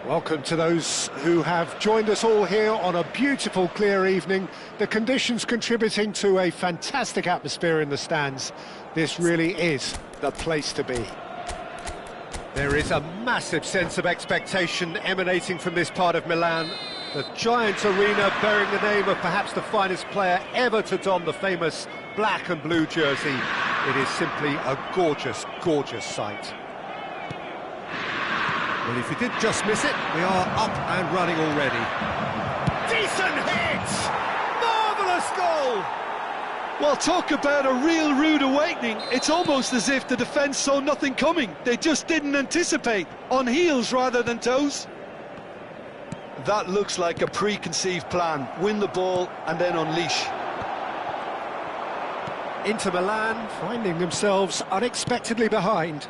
Welcome to those who have joined us all here on a beautiful, clear evening. The conditions contributing to a fantastic atmosphere in the stands. This really is the place to be. There is a massive sense of expectation emanating from this part of Milan. The giant arena bearing the name of perhaps the finest player ever to don the famous black and blue jersey. It is simply a gorgeous, gorgeous sight. Well, if you did just miss it, we are up and running already. Decent hit! Marvellous goal! Well, talk about a real rude awakening. It's almost as if the defence saw nothing coming. They just didn't anticipate. On heels rather than toes. That looks like a preconceived plan. Win the ball and then unleash. Inter Milan finding themselves unexpectedly behind.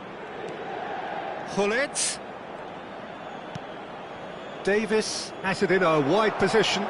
Hullet. Davis has it in a wide position.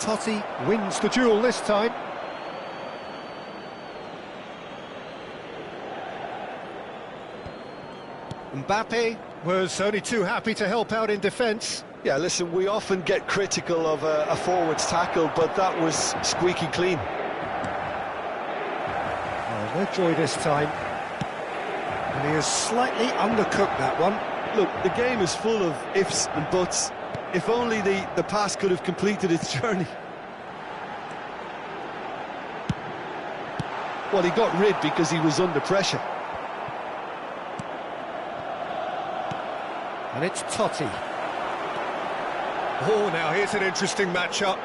Totti wins the duel this time. Mbappe was only too happy to help out in defence. Yeah, listen, we often get critical of a forward's tackle, but that was squeaky clean. Oh, no joy this time. And he has slightly undercooked that one. Look, the game is full of ifs and buts. If only the pass could have completed its journey. Well, he got rid because he was under pressure. And it's Totti. Oh, now here's an interesting matchup.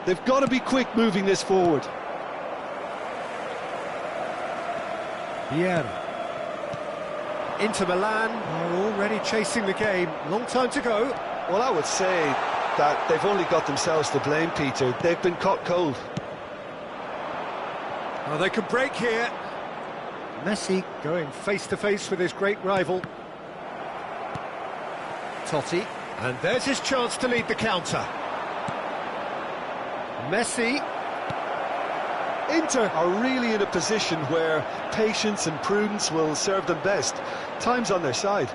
They've got to be quick moving this forward. Vieira. Inter Milan are already chasing the game. Long time to go. Well, I would say that they've only got themselves to blame, Peter. They've been caught cold. Oh, they can break here. Messi going face-to-face with his great rival. Totti. And there's his chance to lead the counter. Messi. Inter are really in a position where patience and prudence will serve them best. Time's on their side.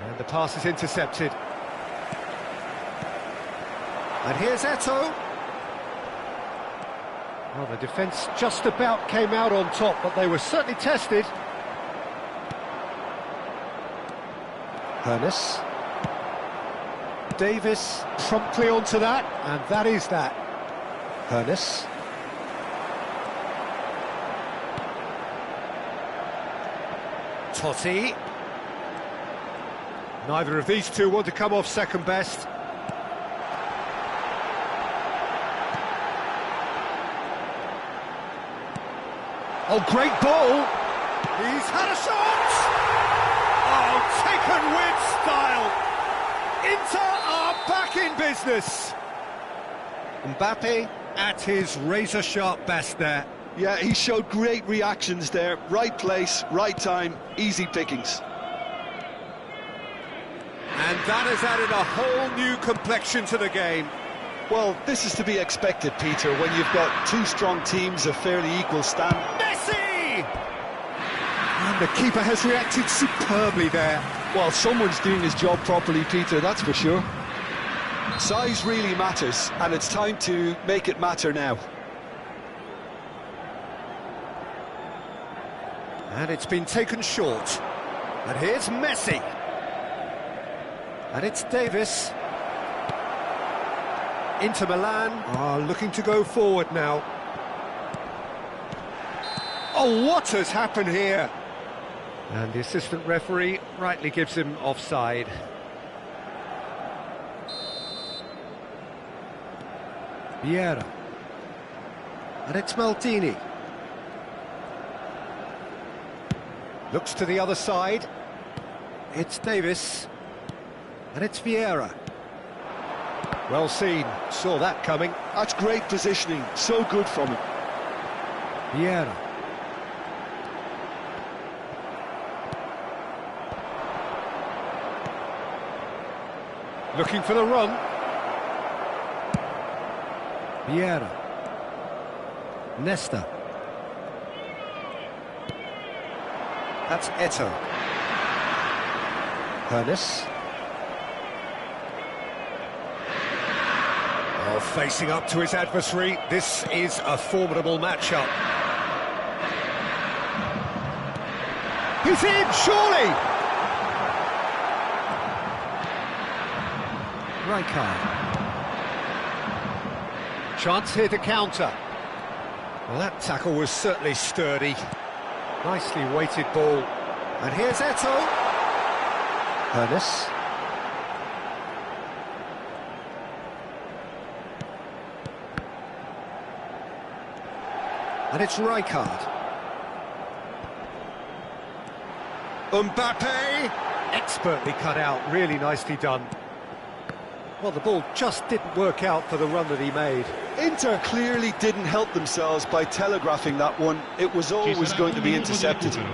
And the pass is intercepted. And here's Eto'o. Well, the defence just about came out on top, but they were certainly tested. Ernest. Davis promptly onto that, and that is that. Ernest. Totti. Neither of these two want to come off second best. Oh, great ball! He's had a shot! Oh, taken with style! Inter are back in business! Mbappe at his razor-sharp best there. Yeah, he showed great reactions there. Right place, right time, easy pickings. And that has added a whole new complexion to the game. Well, this is to be expected, Peter, when you've got two strong teams of fairly equal stand. Messi! And the keeper has reacted superbly there. Well, someone's doing his job properly, Peter, that's for sure. Size really matters, and it's time to make it matter now. And it's been taken short. And here's Messi. And it's Davis. Inter Milan are looking to go forward now. Oh, what has happened here? And the assistant referee rightly gives him offside. Vieira. And it's Maldini. Looks to the other side. It's Davis. And it's Vieira. Well seen, saw that coming. That's great positioning, so good from him. Vieira. Looking for the run. Vieira. Nesta. That's Eto. Hernes. Oh, facing up to his adversary, this is a formidable matchup. He's in, surely! Rijkaard. Chance here to counter. Well, that tackle was certainly sturdy. Nicely weighted ball. And here's Eto. Hernes. And it's Rijkaard. Mbappe! Expertly cut out, really nicely done. Well, the ball just didn't work out for the run that he made. Inter clearly didn't help themselves by telegraphing that one. It was always going to be intercepted. And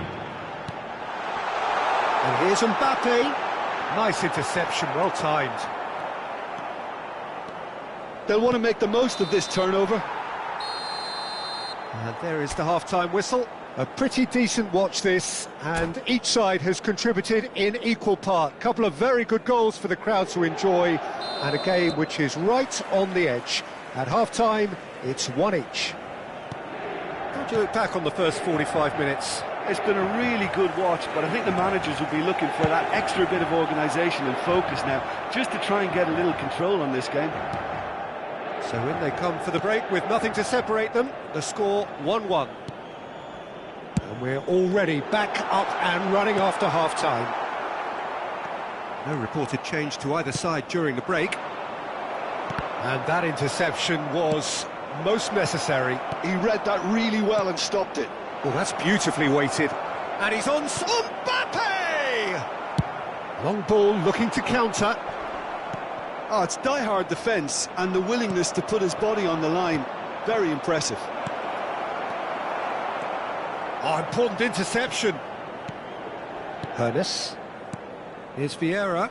here's Mbappe. Nice interception, well timed. They'll want to make the most of this turnover. And there is the half-time whistle. A pretty decent watch this, and each side has contributed in equal part. Couple of very good goals for the crowd to enjoy, and a game which is right on the edge. At half-time, it's one each. How do you look back on the first 45 minutes? It's been a really good watch, but I think the managers will be looking for that extra bit of organisation and focus now, just to try and get a little control on this game. So in they come for the break with nothing to separate them. The score 1-1. And we're already back up and running after half-time. No reported change to either side during the break. And that interception was most necessary. He read that really well and stopped it. Well, that's beautifully weighted. And he's on Mbappe! Long ball looking to counter. Oh, it's die-hard defence and the willingness to put his body on the line. Very impressive. Oh, important interception. Hernes. Here's Vieira.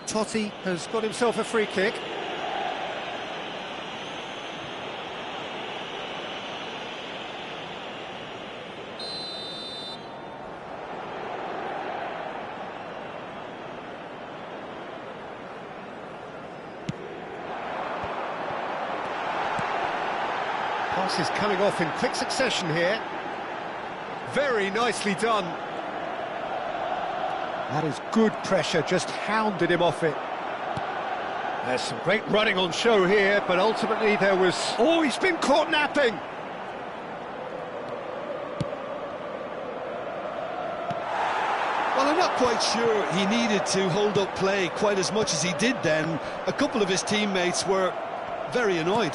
Totti has got himself a free kick. Passes coming off in quick succession here. Very nicely done. That is good pressure, just hounded him off it. There's some great running on show here, but ultimately there was... Oh, he's been caught napping! Well, I'm not quite sure he needed to hold up play quite as much as he did then. A couple of his teammates were very annoyed.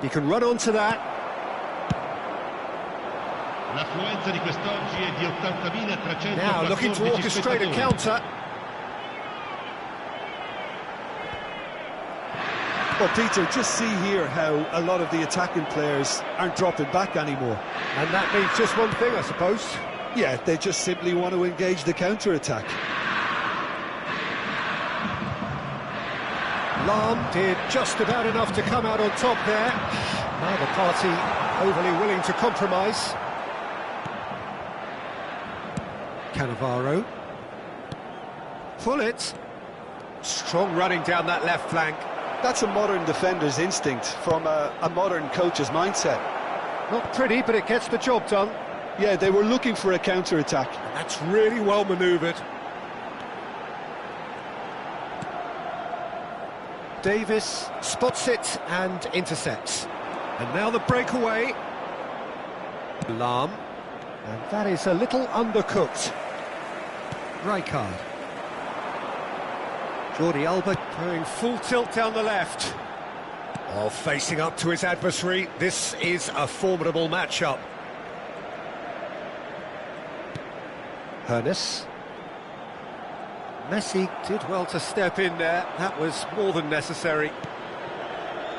He can run onto that. L'affluenza di quest'oggi è di 80.314. Now looking to orchestrate a counter. Well, Peter, just see here how a lot of the attacking players aren't dropping back anymore. And that means just one thing, I suppose. Yeah, they just simply want to engage the counter-attack. Lahm did just about enough to come out on top there. Neither party overly willing to compromise. Cannavaro. Pull it. Strong running down that left flank. That's a modern defender's instinct from a modern coach's mindset. Not pretty, but it gets the job done. Yeah, they were looking for a counter-attack. That's really well manoeuvred. Davis spots it and intercepts. And now the breakaway. Lahm. And that is a little undercooked. Rijkaard. Jordi Alba going full tilt down the left. Oh, facing up to his adversary. This is a formidable matchup. Hernes. Messi did well to step in there. That was more than necessary.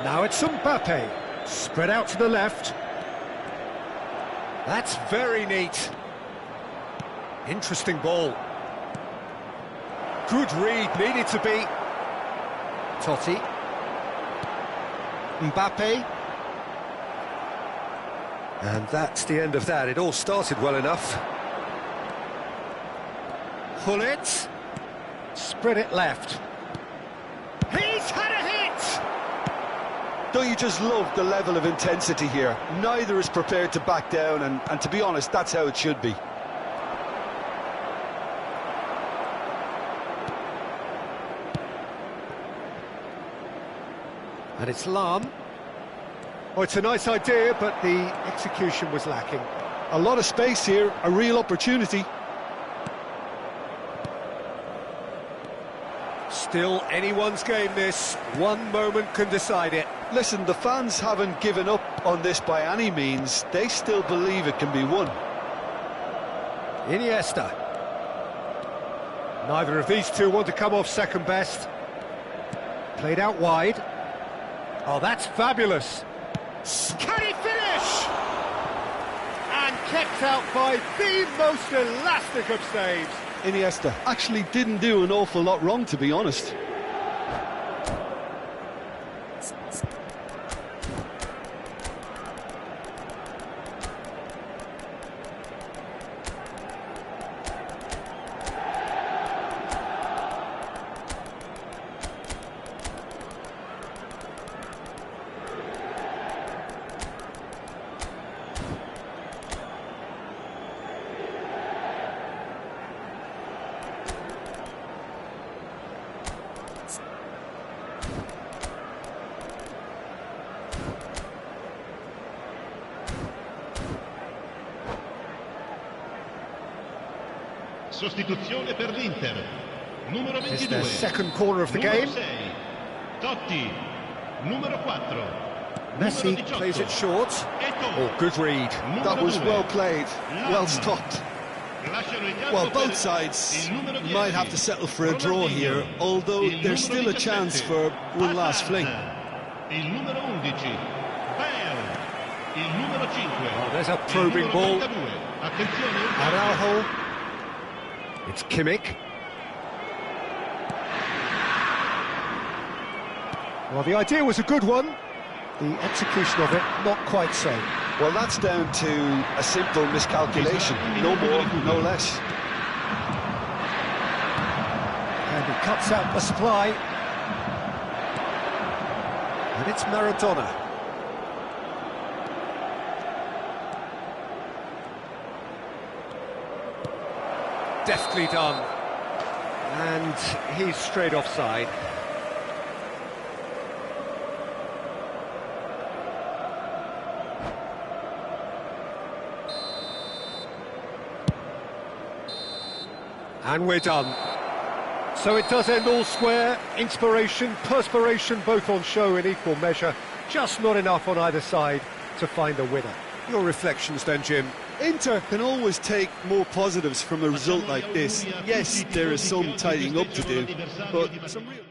Now it's Mbappe. Spread out to the left. That's very neat. Interesting ball. Good read, needed to be. Totti. Mbappe. And that's the end of that. It all started well enough. Pull it. Spread it left. He's had a hit! Don't you just love the level of intensity here? Neither is prepared to back down, and to be honest, that's how it should be. And it's Lahm. Oh, it's a nice idea, but the execution was lacking. A lot of space here, a real opportunity. Still anyone's game, this. One moment can decide it. Listen, the fans haven't given up on this by any means. They still believe it can be won. Iniesta. Neither of these two want to come off second best. Played out wide. Oh, that's fabulous. Can he finish? And kept out by the most elastic of saves. Iniesta actually didn't do an awful lot wrong, to be honest. Sostituzione per l'Inter. Numero 22. It's their second corner of the Numero game. 6. Totti. Numero 4. Messi Numero 18. plays it short. Eto'o. Oh, good read. That was 2. well played, well Lahm. stopped. Lasciano il campo Well, per both sides il numero 10. might have to settle for a draw here, although Il there's numero still a chance 17. for one last Hazard. fling. Il numero 11. Bale. Il numero 5. Oh, there's a probing il ball. numero 32. Attenzione. Araujo. It's Kimmich. Well, the idea was a good one. The execution of it, not quite so. Well, that's down to a simple miscalculation. No more, no less. And he cuts out the supply. And it's Maradona. Deftly done. And he's straight offside. And we're done. So it does end all square. Inspiration, perspiration, both on show in equal measure. Just not enough on either side to find a winner. Your reflections then, Jim? Inter can always take more positives from a result like this. Yes, there is some tidying up to do, but some real...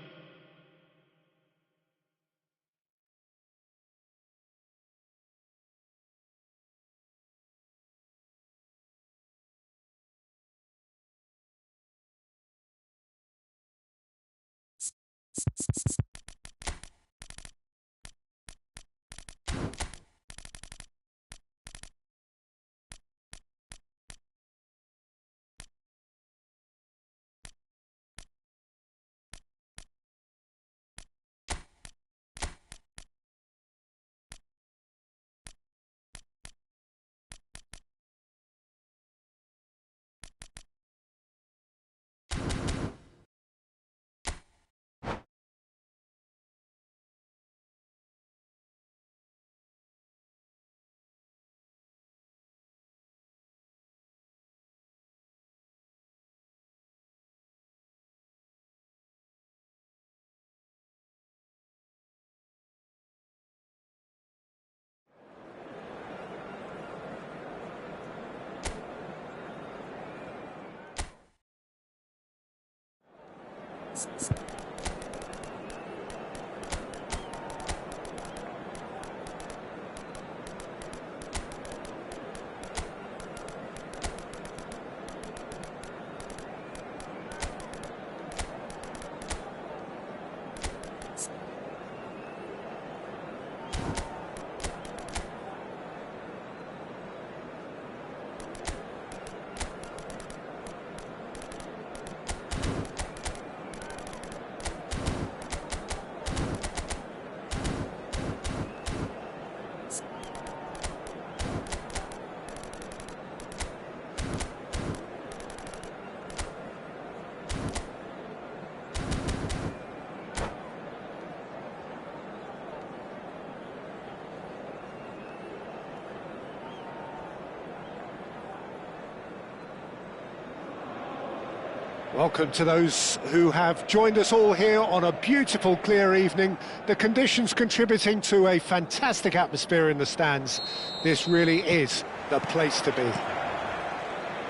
Welcome to those who have joined us all here on a beautiful, clear evening. The conditions contributing to a fantastic atmosphere in the stands. This really is the place to be.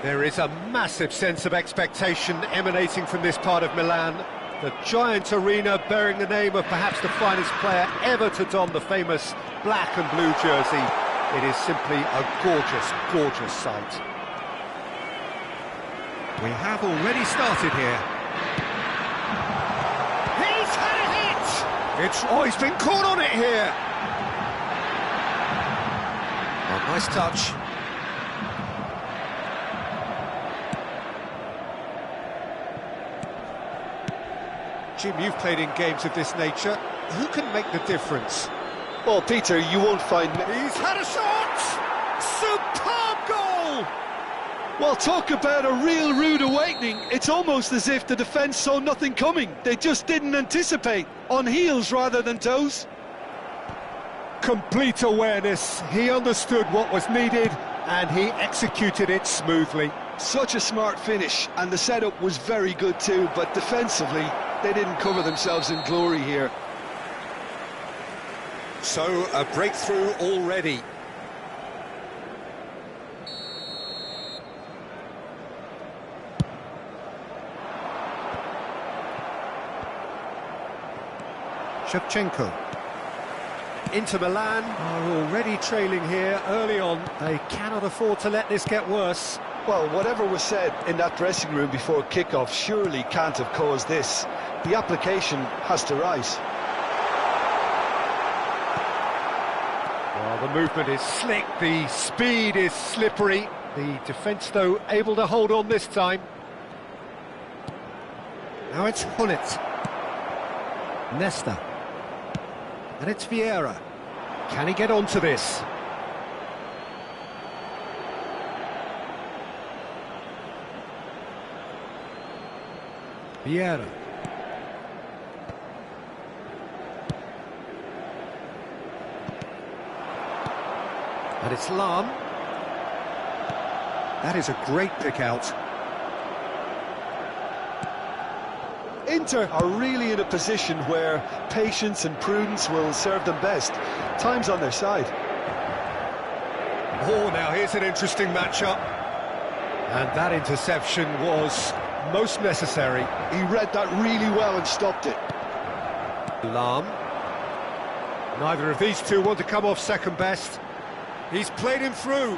There is a massive sense of expectation emanating from this part of Milan. The giant arena bearing the name of perhaps the finest player ever to don the famous black and blue jersey. It is simply a gorgeous, gorgeous sight. We have already started here. He's had a hit! He's been caught on it here! Oh, nice touch. Jim, you've played in games of this nature. Who can make the difference? Well, Peter, you won't find... He's had a shot! Superb goal! Well, talk about a real rude awakening. It's almost as if the defence saw nothing coming. They just didn't anticipate. On heels rather than toes. Complete awareness. He understood what was needed and he executed it smoothly. Such a smart finish, and the setup was very good too, but defensively, they didn't cover themselves in glory here. So, a breakthrough already. Shevchenko. Inter Milan are already trailing here early on. They cannot afford to let this get worse. Well, whatever was said in that dressing room before kick-off surely can't have caused this. The application has to rise. Well, the movement is slick, the speed is slippery. The defence, though, able to hold on this time. Now it's Hullet. Nesta. And it's Vieira. Can he get onto this? Vieira. And it's Lahm. That is a great pick out. Inter are really in a position where patience and prudence will serve them best. Time's on their side. Oh, now here's an interesting matchup. And that interception was most necessary. He read that really well and stopped it. Lahm. Neither of these two want to come off second best. He's played him through.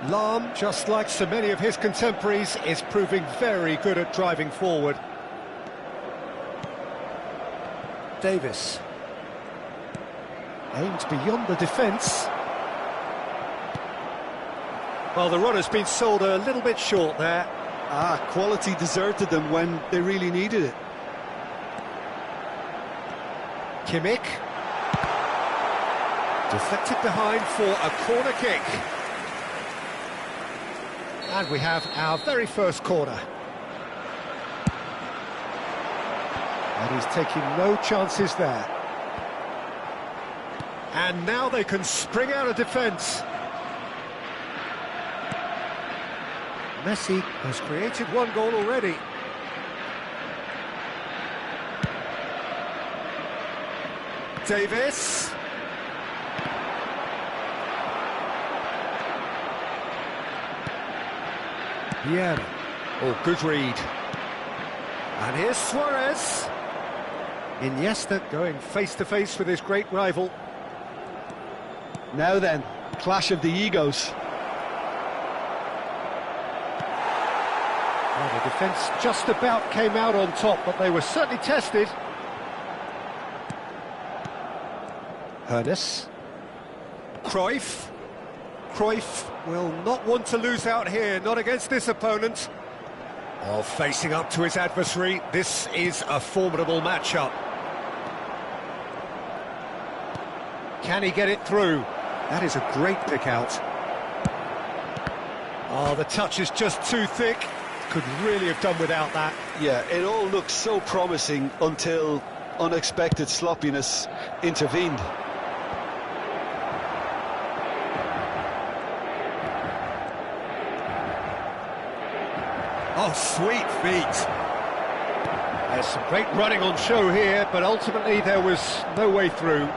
Lahm, just like so many of his contemporaries, is proving very good at driving forward. Davis. Aimed beyond the defence. Well, the run has been sold a little bit short there. Quality deserted them when they really needed it. Kimmich. Deflected behind for a corner kick. And we have our very first corner. And he's taking no chances there. And now they can spring out of defence. Messi has created one goal already. Davis. Vieira. Oh, good read. And here's Suarez. Iniesta going face-to-face with his great rival. Now then, clash of the egos. Well, the defence just about came out on top, but they were certainly tested. Hoeneß. Cruyff. Cruyff will not want to lose out here, not against this opponent. Oh, facing up to his adversary, this is a formidable matchup. Can he get it through? That is a great pick out. Oh, the touch is just too thick. Could really have done without that. Yeah, it all looked so promising until unexpected sloppiness intervened. Oh, sweet feet. There's some great running on show here, but ultimately there was no way through.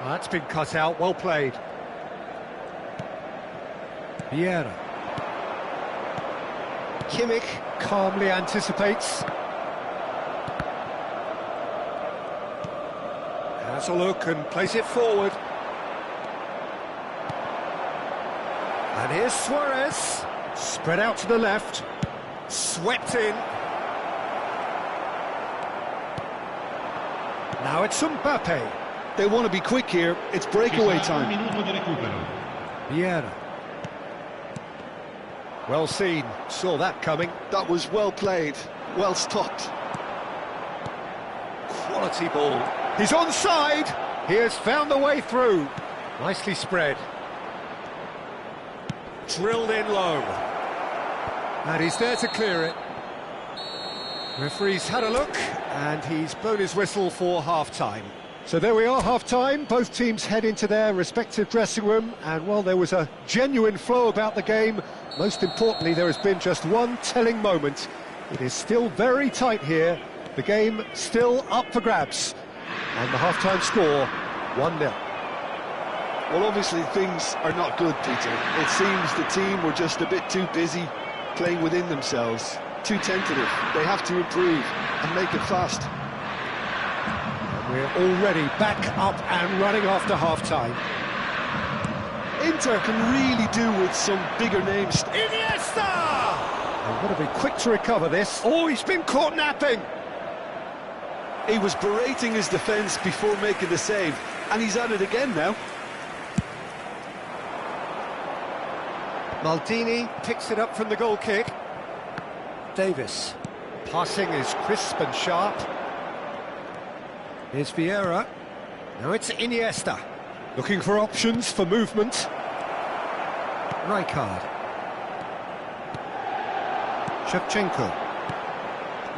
Well, that's been cut out, well played. Vieira. Kimmich calmly anticipates. Has a look and plays it forward. And here's Suarez. Spread out to the left. Swept in. Now it's Mbappe. They want to be quick here, it's breakaway time. Minuto di recupero. Vieira. Well seen, saw that coming. That was well played, well stopped. Quality ball. He's onside. He has found the way through. Nicely spread. Drilled in low. And he's there to clear it. Referee's had a look, and he's blown his whistle for half-time. So there we are, half-time. Both teams head into their respective dressing room, and while there was a genuine flow about the game, most importantly, there has been just one telling moment. It is still very tight here. The game still up for grabs. And the half-time score, 1-0. Well, obviously things are not good, Peter. It seems the team were just a bit too busy playing within themselves, too tentative. They have to improve and make it fast. And we're already back up and running after half-time. Inter can really do with some bigger names. Iniesta! They've got to be quick to recover this. Oh, he's been caught napping. He was berating his defence before making the save, and he's at it again now. Maldini picks it up from the goal kick. Davis. Passing is crisp and sharp. Here's Vieira. Now it's Iniesta. Looking for options for movement. Rijkaard. Shevchenko.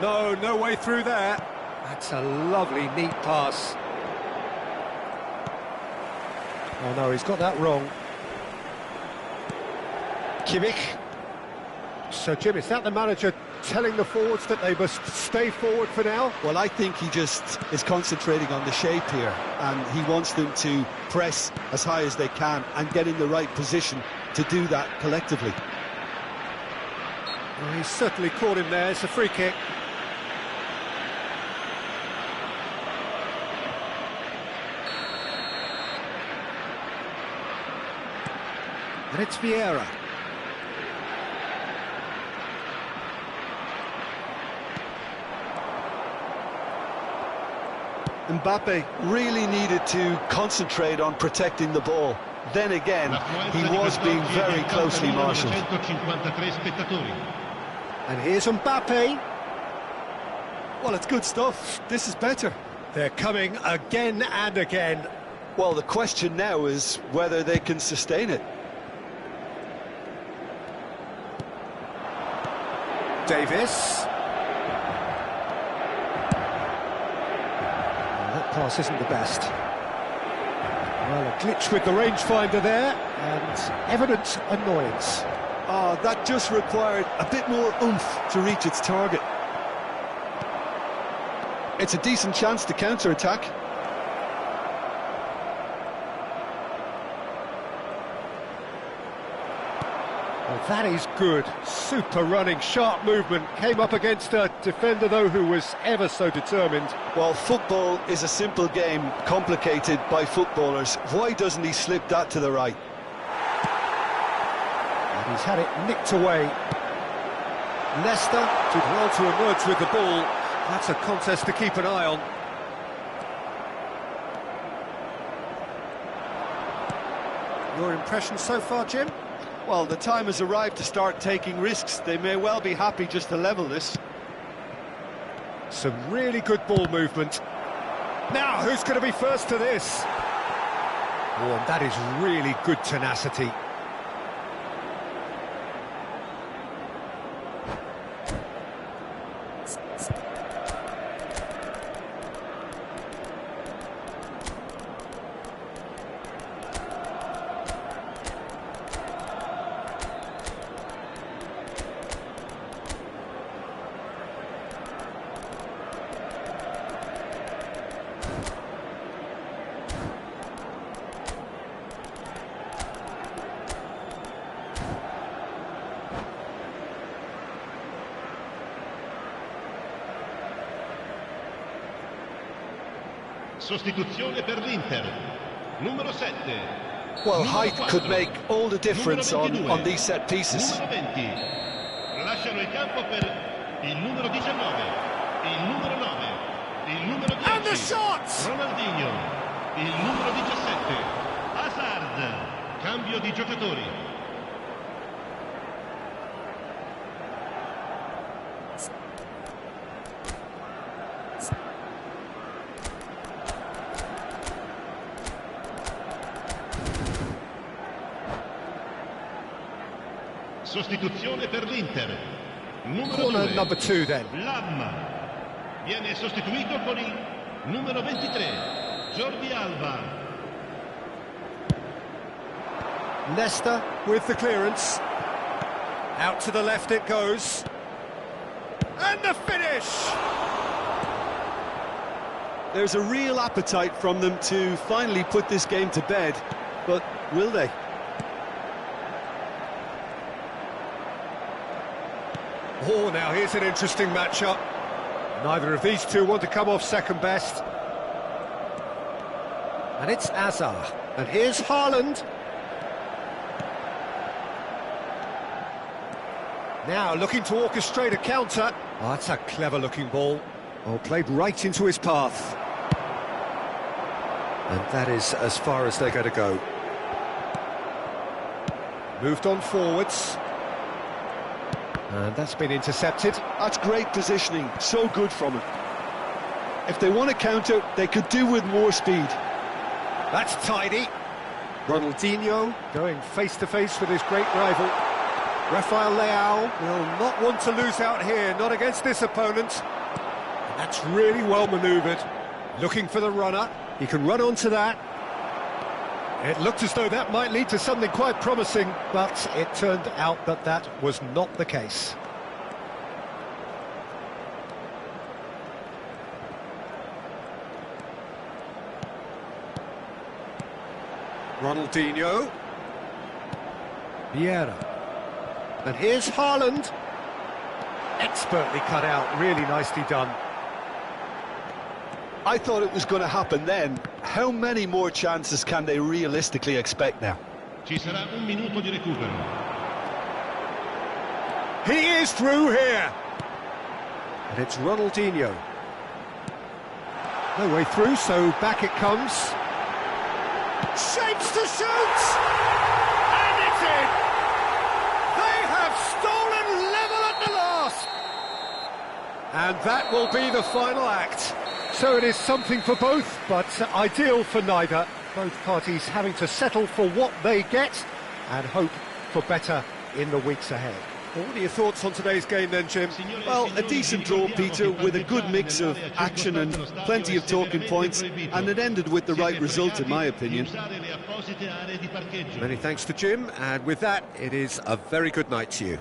No way through there. That's a lovely, neat pass. Oh no, he's got that wrong. Kimmich. So, Jim, is that the manager telling the forwards that they must stay forward for now? Well, I think he just is concentrating on the shape here, and he wants them to press as high as they can and get in the right position to do that collectively. Well, he's certainly caught him there. It's a free kick. And it's Vieira. Mbappe really needed to concentrate on protecting the ball. Then again, he was being very closely marshalled. And here's Mbappe. Well, it's good stuff. This is better. They're coming again and again. Well, the question now is whether they can sustain it. Davis. That pass isn't the best. Well, a glitch with the rangefinder there, and evident annoyance. Oh, that just required a bit more oomph to reach its target. It's a decent chance to counter-attack. Well, that is good. Super running, sharp movement. Came up against a defender, though, who was ever so determined. Well, football is a simple game, complicated by footballers. Why doesn't he slip that to the right? And he's had it nicked away. Leicester did well to emerge with the ball. That's a contest to keep an eye on. Your impression so far, Jim? Well, the time has arrived to start taking risks. They may well be happy just to level this. Some really good ball movement. Now, who's going to be first to this? Oh, and that is really good tenacity. Sostituzione per l'Inter. Numero 7. Well, height could make all the difference on these set pieces. Numero 20. Lasciano il campo per il numero 19, il numero 9, il numero 10. And the shots! Ronaldinho, il numero 17. Hazard. Cambio di giocatori. Sostituzione per l'Inter. Numero Corner 2. number 2 then. Lam. Viene sostituito con il numero 23. Jordi Alba. Leicester with the clearance. Out to the left it goes. And the finish! There's a real appetite from them to finally put this game to bed, but will they? Oh, now here's an interesting matchup. Neither of these two want to come off second best. And it's Hazard. And here's Haaland. Now looking to orchestrate a counter. Oh, that's a clever-looking ball. Oh, played right into his path. And that is as far as they're going to go. Moved on forwards. And that's been intercepted. That's great positioning, so good from him. If they want to counter, they could do with more speed. That's tidy. Ronaldinho going face-to-face with his great rival. Rafael Leao will not want to lose out here, not against this opponent. And that's really well manoeuvred. Looking for the runner. He can run onto that. It looked as though that might lead to something quite promising, but it turned out that that was not the case. Ronaldinho. Vieira. And here's Haaland. Expertly cut out, really nicely done. I thought it was going to happen then. How many more chances can they realistically expect now? Ci sarà un minuto di recupero. He is through here. And it's Ronaldinho. No way through, so back it comes. Shapes to shoot! And it's in! They have stolen level at the last! And that will be the final act. So it is something for both, but ideal for neither. Both parties having to settle for what they get and hope for better in the weeks ahead. Well, what are your thoughts on today's game then, Jim? Well, a decent draw, Peter, with a good mix of action and plenty of talking points, and it ended with the right result, in my opinion. Many thanks to Jim, and with that, it is a very good night to you.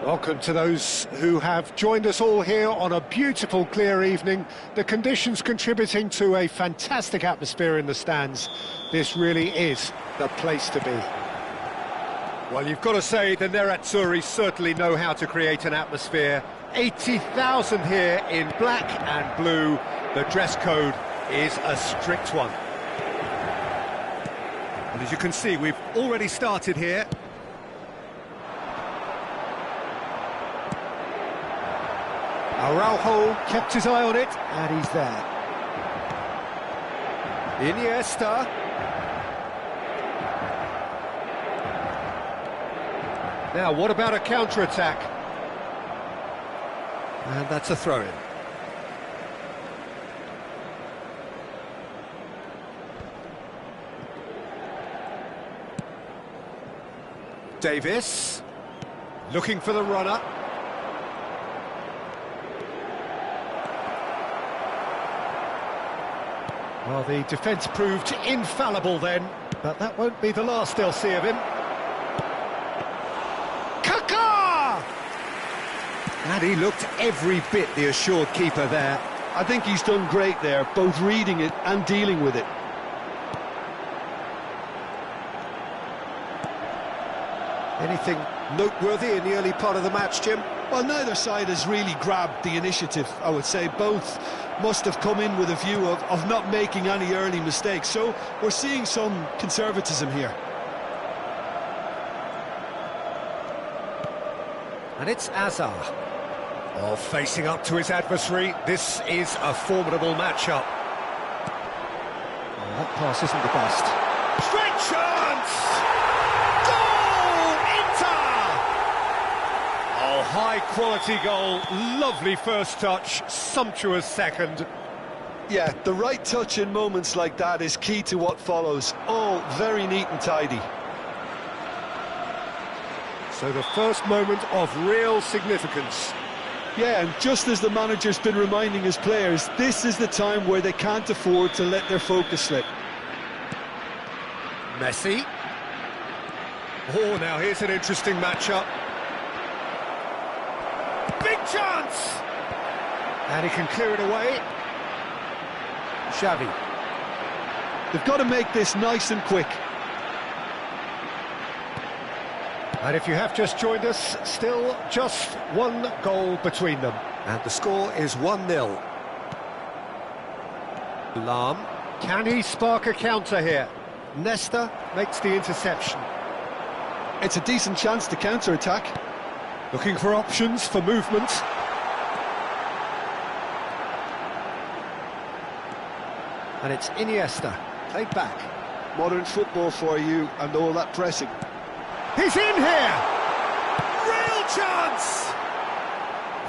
Welcome to those who have joined us all here on a beautiful, clear evening. The conditions contributing to a fantastic atmosphere in the stands. This really is the place to be. Well, you've got to say the Nerazzurri certainly know how to create an atmosphere. 80,000 here in black and blue. The dress code is a strict one. And as you can see, we've already started here. Araujo kept his eye on it, and he's there. Iniesta. Now, what about a counter-attack? And that's a throw-in. Davis, looking for the runner. Well, the defence proved infallible then, but that won't be the last they'll see of him. Kaká! And he looked every bit the assured keeper there. I think he's done great there, both reading it and dealing with it. Anything noteworthy in the early part of the match, Jim? Well, neither side has really grabbed the initiative, I would say. Both must have come in with a view of not making any early mistakes. So we're seeing some conservatism here. And it's Azar. Oh, facing up to his adversary. This is a formidable matchup. Oh, that pass isn't the best. Straight chance! Goal! Inter! Oh, high-quality goal. Lovely first touch, sumptuous second. Yeah, the right touch in moments like that is key to what follows. All very neat and tidy. So the first moment of real significance. Yeah, and just as the manager's been reminding his players, this is the time where they can't afford to let their focus slip. Messi. Oh, now here's an interesting matchup. Big chance! And he can clear it away. Xavi. They've got to make this nice and quick. And if you have just joined us, still just one goal between them. And the score is 1-0. Lam. Can he spark a counter here? Nesta makes the interception. It's a decent chance to counter-attack. Looking for options for movement. And it's Iniesta, played back. Modern football for you and all that pressing. He's in here! Real chance!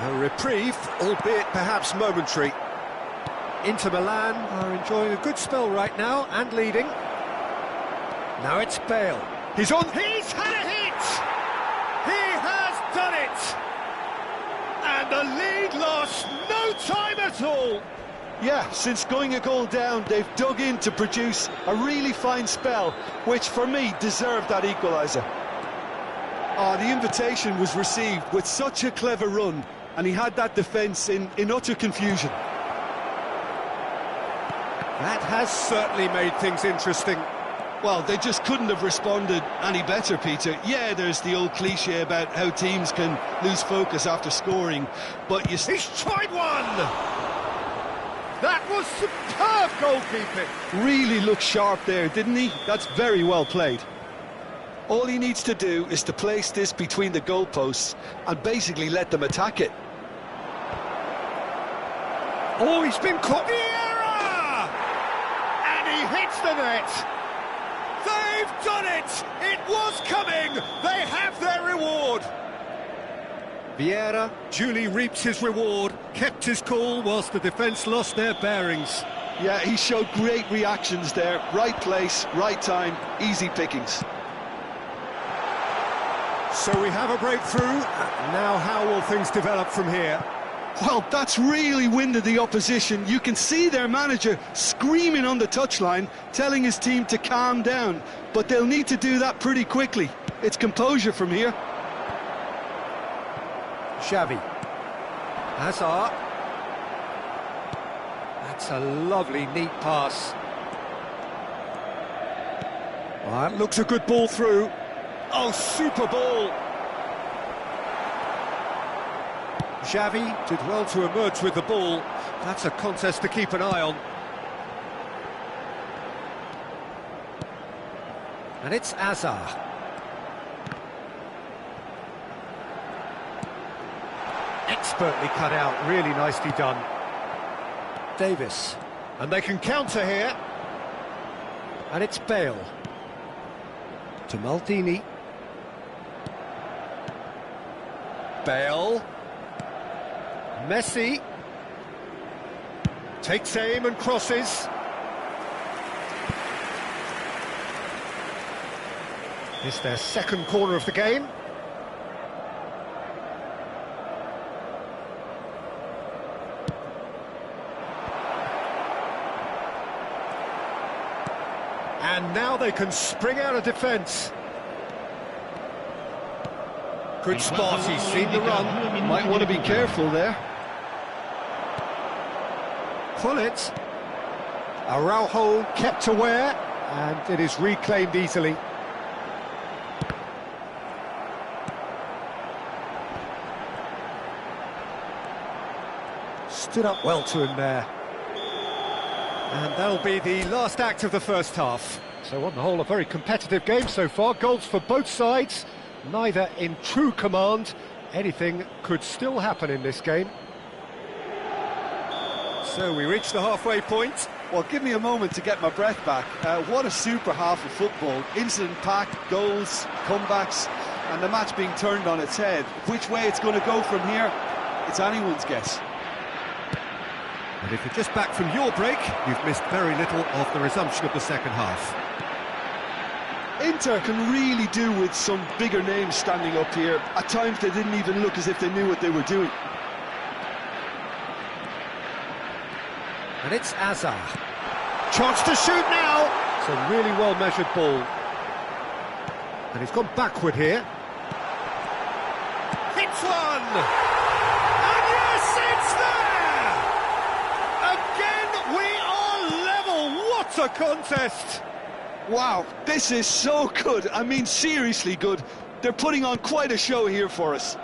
A reprieve, albeit perhaps momentary. Inter Milan are enjoying a good spell right now and leading. Now it's Bale. He's on. He's had a hit! He has done it! And the lead lost no time at all! Yeah, since going a goal down, they've dug in to produce a really fine spell, which for me deserved that equaliser. Oh, the invitation was received with such a clever run, and he had that defence in utter confusion. That has certainly made things interesting. Well, they just couldn't have responded any better, Peter. Yeah, there's the old cliche about how teams can lose focus after scoring, but you... He's tried one! That was superb goalkeeping. Really looked sharp there, didn't he? That's very well played. All he needs to do is to place this between the goalposts and basically let them attack it. Oh, he's been caught. Vieira! And he hits the net. They've done it! It was coming! They have their reward! Vieira duly reaps his reward, kept his cool whilst the defence lost their bearings. Yeah, he showed great reactions there. Right place, right time, easy pickings. So we have a breakthrough. Now how will things develop from here? Well, that's really winded the opposition. You can see their manager screaming on the touchline, telling his team to calm down. But they'll need to do that pretty quickly. It's composure from here. Xavi. Hazard. That's a lovely, neat pass. Well, that looks a good ball through. Oh, super ball! Xavi did well to emerge with the ball. That's a contest to keep an eye on. And it's Azar. Expertly cut out, really nicely done. Davis. And they can counter here. And it's Bale. To Maldini. Bale. Messi. Takes aim and crosses. It's their second corner of the game. And now they can spring out of defence. Good spot, he's seen the run. Might want to be careful there. Pull it. Araujo kept aware, and it is reclaimed easily. stood up well to him there. And that'll be the last act of the first half. So on the whole, a very competitive game so far. Goals for both sides, neither in true command. Anything could still happen in this game. So we reach the halfway point. Well, give me a moment to get my breath back. What a super half of football. Incident-packed, goals, comebacks, and the match being turned on its head. Which way it's going to go from here, it's anyone's guess. And if you're just back from your break, you've missed very little of the resumption of the second half. Inter can really do with some bigger names standing up here. At times they didn't even look as if they knew what they were doing. And it's Azar. Chance to shoot now! It's a really well-measured ball. And he's gone backward here. Hits one! And yes, it's there! Again, we are level! What a contest! Wow, this is so good. I mean, seriously good. They're putting on quite a show here for us.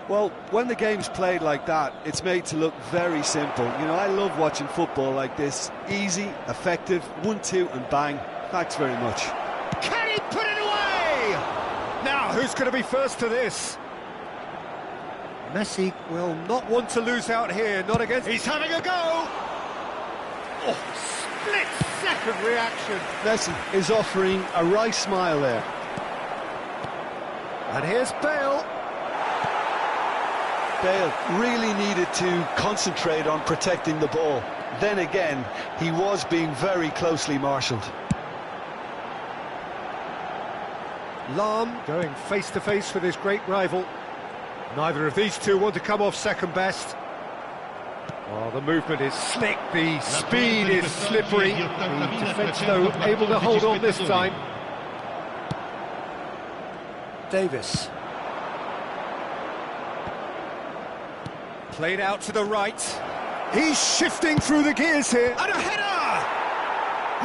Well, when the game's played like that, it's made to look very simple. You know, I love watching football like this. Easy, effective, 1-2 and bang. Thanks very much. Can he put it away? Now, who's going to be first to this? Messi will not want to lose out here, not against... He's having a go! Oh, split-second reaction. Messi is offering a wry smile there. And here's Bale. Bale really needed to concentrate on protecting the ball. Then again, he was being very closely marshalled. Lahm going face-to-face with his great rival. Neither of these two want to come off second best. Oh, the movement is slick, the speed is slippery. The defence, though, able to hold on this time. Davis. Played out to the right. He's shifting through the gears here. And a header!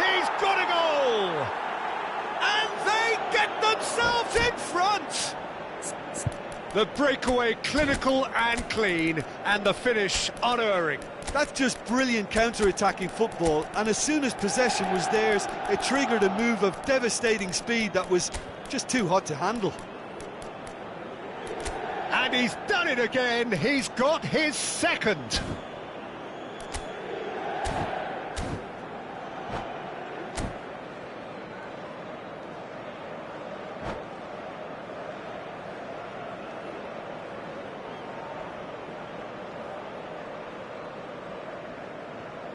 He's got a goal! And they get themselves in front! The breakaway clinical and clean, and the finish unerring. That's just brilliant counter-attacking football, and as soon as possession was theirs, it triggered a move of devastating speed that was just too hot to handle. And he's done it again. He's got his second.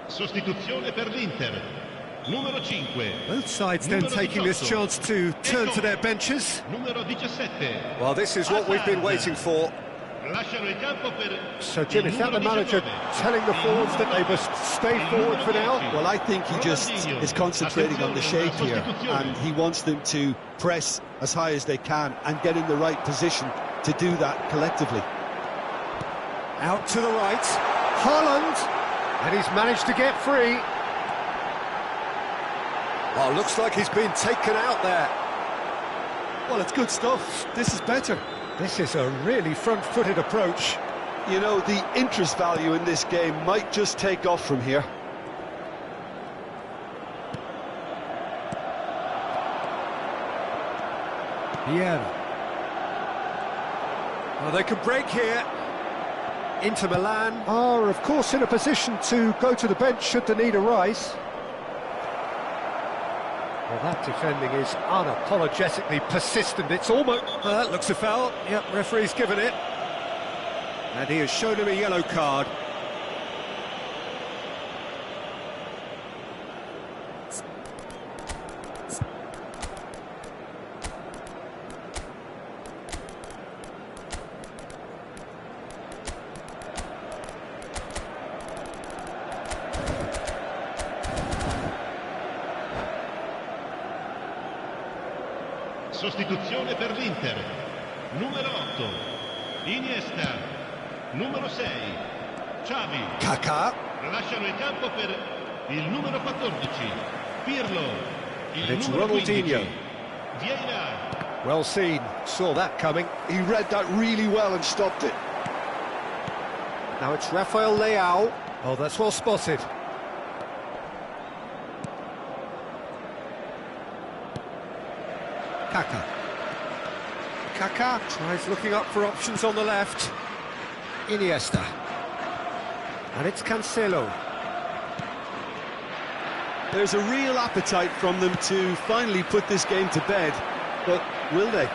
Sostituzione per l'Inter. Numero 5. Both sides then taking this chance to turn to their benches. Numero 17. Well, this is what we've been waiting for. Lasciano il campo per So, Jim, is that the manager telling the forwards that they must stay forward for now? Well, I think he just is concentrating on the shape here, and he wants them to press as high as they can and get in the right position to do that collectively. Out to the right. Haaland. And he's managed to get free. Oh, looks like he's been taken out there. Well, it's good stuff. This is better. This is a really front-footed approach. You know, the interest value in this game might just take off from here. Vieira. Well, they can break here. Inter Milan are, of course, in a position to go to the bench should the need arise. Well, that defending is unapologetically persistent. It's almost... that looks a foul. Yep, referee's given it. And he has shown him a yellow card. Sostituzione per l'Inter. Numero 8. Iniesta. Numero 6. Xavi. Kaká. Lasciano il campo per il numero 14. Pirlo. Il It's numero Ronaldinho. 15. Vieira. Well seen, saw that coming. He read that really well and stopped it. Now it's Rafael Leao. Oh, that's well spotted. Kaka. Kaka tries looking up for options on the left. Iniesta. And it's Cancelo. There's a real appetite from them to finally put this game to bed, but will they?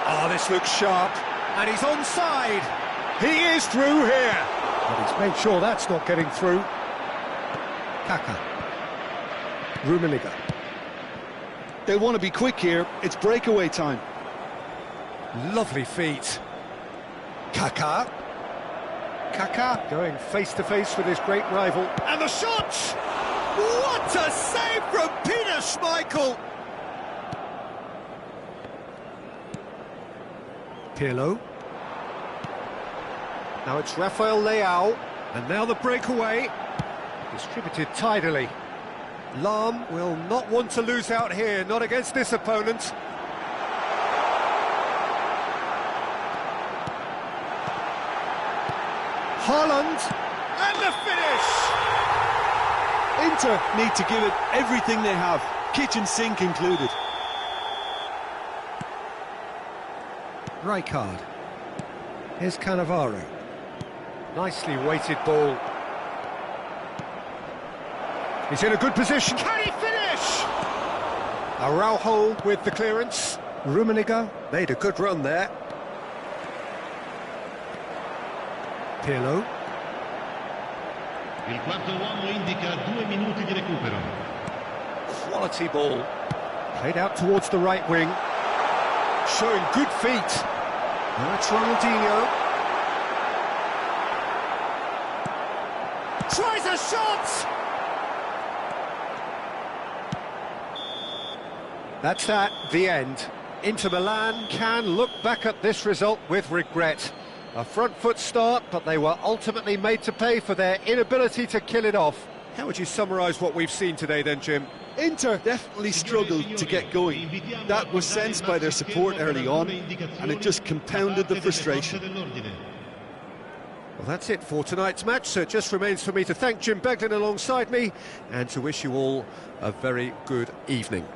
Oh, this looks sharp, and he's onside. He is through here. But he's made sure that's not getting through. Kaka. Rummenigge. They want to be quick here. It's breakaway time. Lovely feet. Kaka. Kaka going face-to-face with his great rival. And the shot! What a save from Peter Schmeichel! Pirlo. Now it's Rafael Leao. And now the breakaway. Distributed tidily. Lahm will not want to lose out here, not against this opponent. Haaland, and the finish! Inter need to give it everything they have, kitchen sink included. Rijkaard. Here's Cannavaro. Nicely weighted ball. He's in a good position. Can he finish? Araujo with the clearance. Rummenigge made a good run there. Pirlo. Il quarto uomo indica 2 minuti di recupero. Quality ball. Played out towards the right wing. Showing good feet. Now it's Ronaldinho. Tries a shot! That's that, the end. Inter Milan can look back at this result with regret. A front foot start, but they were ultimately made to pay for their inability to kill it off. How would you summarise what we've seen today then, Jim? Inter definitely struggled to get going. That was sensed by their support early on, and it just compounded the frustration. Well, that's it for tonight's match, so it just remains for me to thank Jim Beglin alongside me and to wish you all a very good evening.